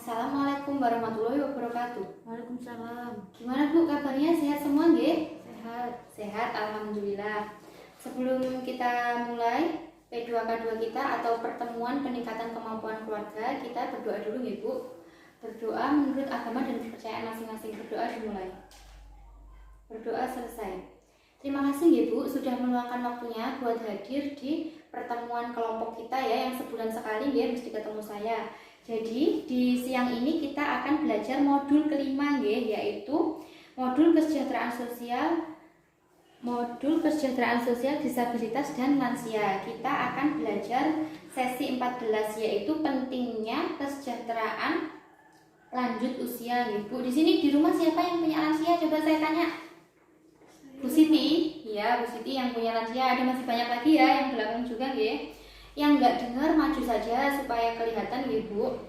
Assalamualaikum warahmatullahi wabarakatuh. Waalaikumsalam. Gimana Bu kabarnya? Sehat semua nggih? Sehat. Sehat, alhamdulillah. Sebelum kita mulai P2K2 kita atau pertemuan peningkatan kemampuan keluarga, kita berdoa dulu ya Bu. Berdoa menurut agama dan kepercayaan masing-masing. Berdoa dimulai. Berdoa selesai. Terima kasih ya Bu sudah meluangkan waktunya buat hadir di pertemuan kelompok kita ya yang sebulan sekali ya mesti ketemu saya. Jadi di siang ini kita akan belajar modul kelima yaitu modul kesejahteraan sosial disabilitas dan lansia. Kita akan belajar sesi 14 yaitu pentingnya kesejahteraan lanjut usia Bu. Di sini di rumah siapa yang punya lansia? Coba saya tanya. Bu Siti, ya Bu Siti yang punya lansia. Ada masih banyak lagi ya yang belakang juga Yang nggak dengar maju saja supaya kelihatan Bu.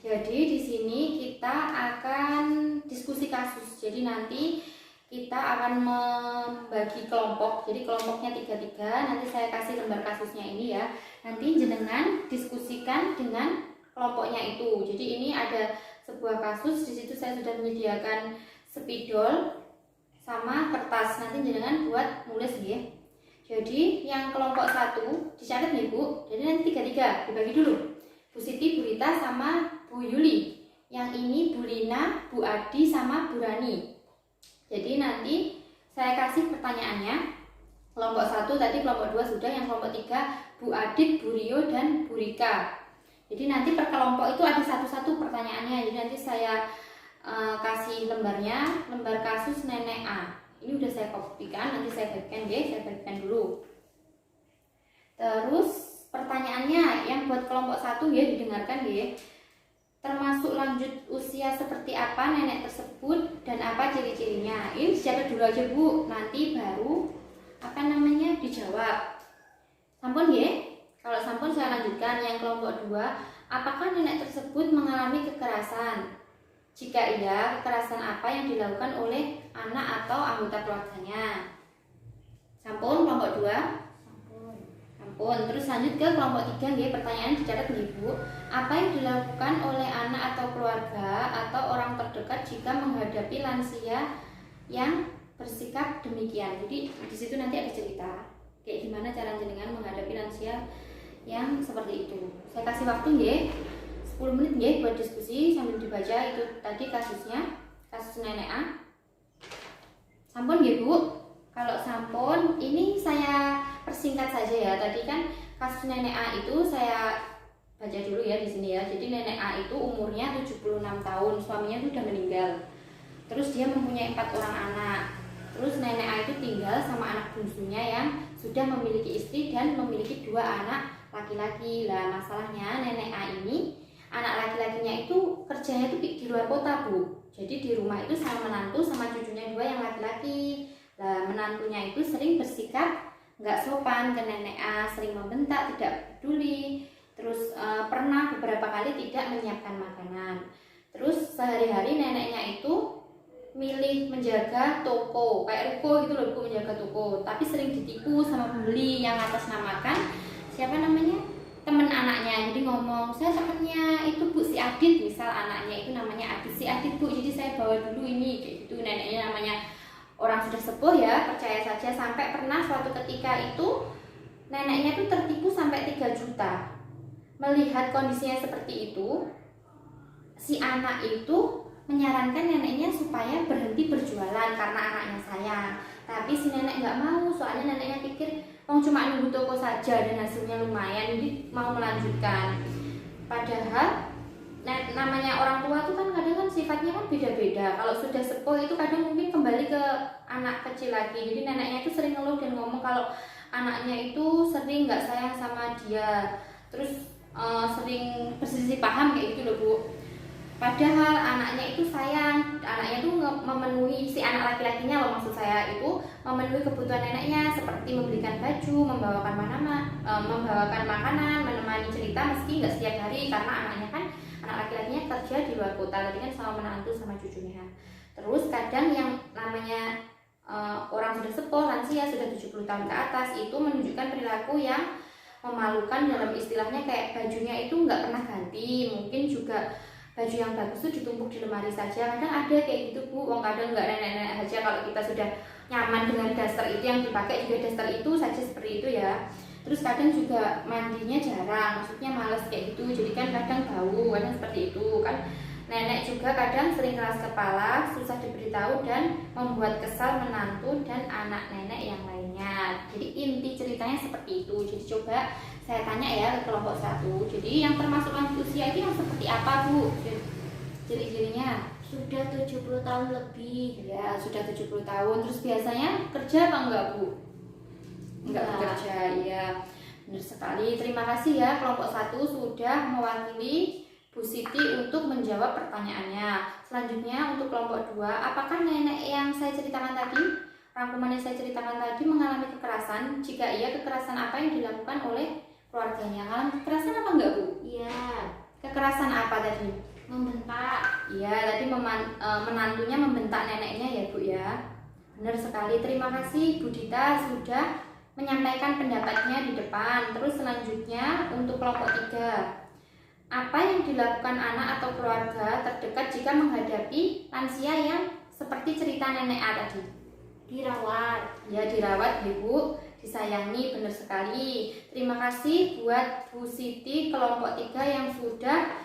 Jadi di sini kita akan diskusi kasus. Jadi nanti kita akan membagi kelompok. Jadi kelompoknya 3-3. Nanti saya kasih lembar kasusnya ini ya. Nanti jenengan diskusikan dengan kelompoknya itu. Jadi ini ada sebuah kasus. Di situ saya sudah menyediakan spidol sama kertas. Nanti jenengan buat nulis ya. Jadi yang kelompok 1 dicatat nih Bu. Jadi nanti 3-3 dibagi dulu. Bu Siti, Bu Rita sama Bu Yuli. Yang ini Bu Lina, Bu Adi sama Bu Rani. Jadi nanti saya kasih pertanyaannya. Kelompok 1 tadi, kelompok 2 sudah, yang kelompok 3 Bu Adit, Bu Rio dan Bu Rika. Jadi nanti per kelompok itu ada satu-satu pertanyaannya. Jadi nanti saya kasih lembarnya, lembar kasus nenek A. Ini udah saya kopikan, nanti saya bagikan saya bagikan dulu. Terus pertanyaannya yang buat kelompok 1 didengarkan termasuk lanjut usia seperti apa nenek tersebut dan apa ciri-cirinya. Ini dicatat dulu aja Bu, nanti baru dijawab. Sampun Kalau sampun saya lanjutkan yang kelompok 2, apakah nenek tersebut mengalami kekerasan? Jika iya, kekerasan apa yang dilakukan oleh anak atau anggota keluarganya? Sampun kelompok 2? Sampun. Terus lanjut ke kelompok 3 pertanyaan dicatat Bu. Apa yang dilakukan oleh anak atau keluarga atau orang terdekat jika menghadapi lansia yang bersikap demikian? Jadi di situ nanti ada cerita kayak gimana cara jenengan menghadapi lansia yang seperti itu. Saya kasih waktu 10 menit buat diskusi sambil dibaca itu tadi kasusnya, kasus nenek A. Sampun Bu. Kalau sampun, ini saya persingkat saja ya. Tadi kan kasus nenek A itu saya baca dulu ya di sini ya. Jadi nenek A itu umurnya 76 tahun, suaminya sudah meninggal. Terus dia mempunyai 4 orang anak. Terus nenek A itu tinggal sama anak bungsunya yang sudah memiliki istri dan memiliki 2 anak laki-laki. Lah masalahnya nenek A ini anak laki-lakinya itu kerjanya itu di luar kota Bu. Jadi di rumah itu sama menantu sama cucunya 2 yang laki-laki. Nah menantunya itu sering bersikap nggak sopan ke nenek A, sering membentak, tidak peduli. Terus pernah beberapa kali tidak menyiapkan makanan. Terus sehari-hari neneknya itu milih menjaga toko, kayak ruko gitu loh Bu, menjaga toko. Tapi sering ditipu sama pembeli yang atasnamakan teman anaknya. Jadi ngomong, saya temennya itu Bu si Adit, misal anaknya itu namanya Adit, si Adit Bu, jadi saya bawa dulu ini kayak gitu. Neneknya namanya orang sudah sepuh ya, percaya saja. Sampai pernah suatu ketika itu neneknya tuh tertipu sampai 3 juta. Melihat kondisinya seperti itu, si anak itu menyarankan neneknya supaya berhenti berjualan karena anaknya sayang. Tapi si nenek nggak mau, soalnya neneknya pikir cuma nunggu toko saja dan hasilnya lumayan, jadi mau melanjutkan. Padahal namanya orang tua tuh kan kadang kan sifatnya kan beda-beda. Kalau sudah sepuh itu kadang mungkin kembali ke anak kecil lagi. Jadi neneknya itu sering ngeluh dan ngomong kalau anaknya itu sering nggak sayang sama dia, terus sering berselisih paham kayak gitu loh Bu. Padahal anaknya itu sayang, anaknya itu memenuhi, si anak laki-lakinya loh maksud saya, itu memenuhi kebutuhan neneknya seperti membelikan baju, membawakan makanan, menemani cerita meski nggak setiap hari karena anaknya kan anak laki-lakinya kerja di luar kota, tadi kan sama menantu sama cucunya. Terus kadang yang namanya orang sudah sepuh, lansia sudah 70 tahun ke atas itu menunjukkan perilaku yang memalukan dalam istilahnya, kayak bajunya itu nggak pernah ganti, mungkin juga baju yang bagus tuh ditumpuk di lemari saja. Kadang ada kayak gitu Bu, kadang nggak nenek-nenek aja kalau kita sudah nyaman dengan daster itu yang dipakai juga daster itu saja seperti itu ya. Terus kadang juga mandinya jarang, maksudnya males kayak gitu, jadi kan kadang bau, kadang seperti itu kan. Nenek juga kadang sering keras kepala, susah diberitahu dan membuat kesal menantu dan anak nenek yang lainnya. Jadi inti ceritanya seperti itu. Jadi coba saya tanya ya ke kelompok 1. Jadi yang termasuk lanjut usia itu yang seperti apa Bu? Ciri-cirinya Sudah 70 tahun lebih. ya sudah 70 tahun. Terus biasanya kerja apa enggak Bu? Enggak bekerja, ya benar sekali. Terima kasih ya kelompok 1 sudah mewakili Bu Siti untuk menjawab pertanyaannya. Selanjutnya untuk kelompok 2, apakah nenek yang saya ceritakan tadi, rangkuman yang saya ceritakan tadi mengalami kekerasan? Jika iya, kekerasan apa yang dilakukan oleh keluarganya? Mengalami kekerasan apa enggak Bu? Iya. Kekerasan apa tadi? Membentak. Iya, tadi menantunya membentak neneknya ya Bu ya. Benar sekali. Terima kasih Bu Dita sudah menyampaikan pendapatnya di depan. Terus selanjutnya untuk kelompok 3, apa yang dilakukan anak atau keluarga terdekat jika menghadapi lansia yang seperti cerita nenek A tadi? Dirawat. Ya, dirawat Ibu, disayangi, benar sekali. Terima kasih buat Bu Siti kelompok 3 yang sudah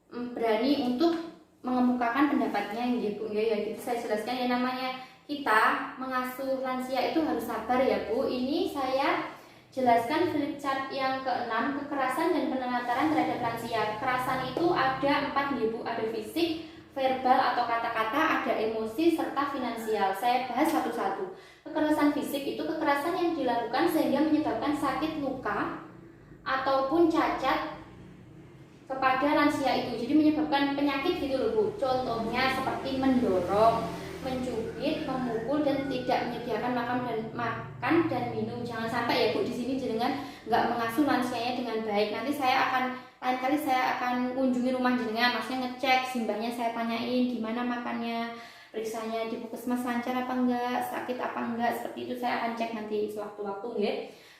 berani untuk mengemukakan pendapatnya Ibu ya. Gitu saya jelaskan ya, namanya kita mengasuh lansia itu harus sabar ya Bu. Ini saya jelaskan flip chart yang ke-6, kekerasan dan penelantaran terhadap lansia. Kekerasan itu ada 4 Bu, ada fisik, verbal atau kata-kata, ada emosi, serta finansial. Saya bahas satu-satu. Kekerasan fisik itu kekerasan yang dilakukan sehingga menyebabkan sakit, luka, ataupun cacat kepada lansia itu. Jadi menyebabkan penyakit gitu loh Bu. Contohnya seperti mendorong, mencubit, memukul, dan tidak menyediakan makan dan minum. Jangan sampai ya Bu, di sini jenengan nggak mengasuh lansianya dengan baik. Nanti lain kali saya akan kunjungi rumah jenengan, maksudnya ngecek simbahnya, saya tanyain gimana makannya, periksanya di puskesmas lancar apa enggak, sakit apa enggak, seperti itu saya akan cek nanti sewaktu-waktu ya.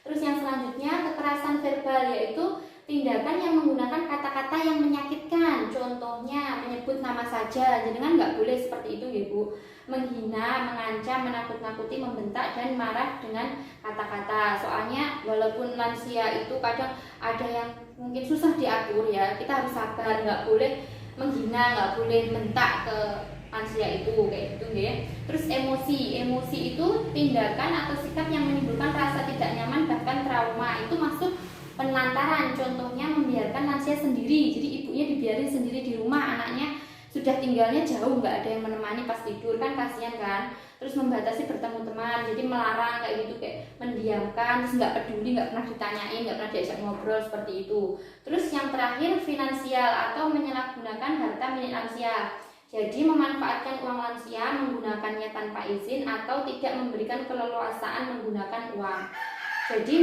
Terus yang selanjutnya kekerasan verbal, yaitu tindakan yang menggunakan kata-kata yang menyakitkan. Contohnya menyebut nama saja, jenengan nggak boleh seperti itu ya Bu. Menghina, mengancam, menakut-nakuti, membentak, dan marah dengan kata-kata. Soalnya walaupun lansia itu kadang ada yang mungkin susah diatur ya, kita harus sabar, nggak boleh menghina, nggak boleh bentak ke lansia itu kayak gitu ya. Terus emosi itu tindakan atau sikap yang menimbulkan rasa tidak nyaman bahkan trauma. Itu masuk penelantaran. Contohnya membiarkan lansia sendiri, jadi ibunya dibiarin sendiri di rumah, anaknya sudah tinggalnya jauh, nggak ada yang menemani pas tidur, kan kasihan kan. Terus membatasi bertemu teman, jadi melarang kayak gitu, kayak mendiamkan, terus nggak peduli, nggak pernah ditanyain, nggak pernah diajak ngobrol, seperti itu. Terus yang terakhir finansial atau menyalahgunakan harta milik lansia. Jadi memanfaatkan uang lansia, menggunakannya tanpa izin, atau tidak memberikan keleluasaan menggunakan uang. Jadi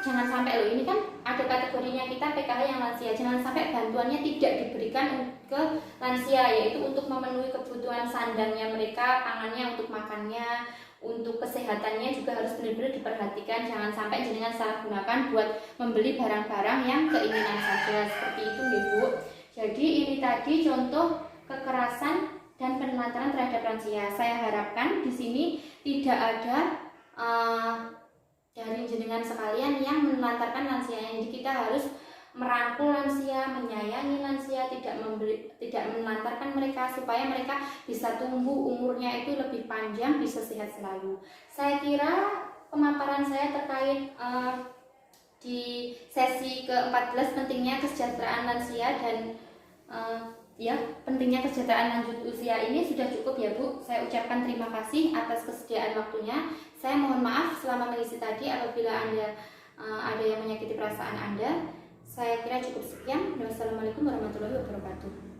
jangan sampai loh, ini kan ada kategorinya kita PKH yang lansia, jangan sampai bantuannya tidak diberikan ke lansia, yaitu untuk memenuhi kebutuhan sandangnya mereka, pangannya, untuk makannya, untuk kesehatannya juga harus benar-benar diperhatikan. Jangan sampai jenengan salah gunakan buat membeli barang-barang yang keinginan saja, seperti itu ya Bu. Jadi ini tadi contoh kekerasan dan penelantaran terhadap lansia. Saya harapkan di sini tidak ada dari jenengan sekalian yang menelantarkan lansianya. Jadi kita harus merangkul lansia, menyayangi lansia, tidak menelantarkan mereka supaya mereka bisa tumbuh umurnya itu lebih panjang, bisa sehat selalu. Saya kira pemaparan saya terkait di sesi ke-14 pentingnya kesejahteraan lansia dan pentingnya kesejahteraan lanjut usia ini sudah cukup ya Bu. Saya ucapkan terima kasih atas kesediaan waktunya. Saya mohon maaf selama mengisi tadi apabila Anda ada yang menyakiti perasaan Anda. Saya kira cukup sekian. Wassalamualaikum warahmatullahi wabarakatuh.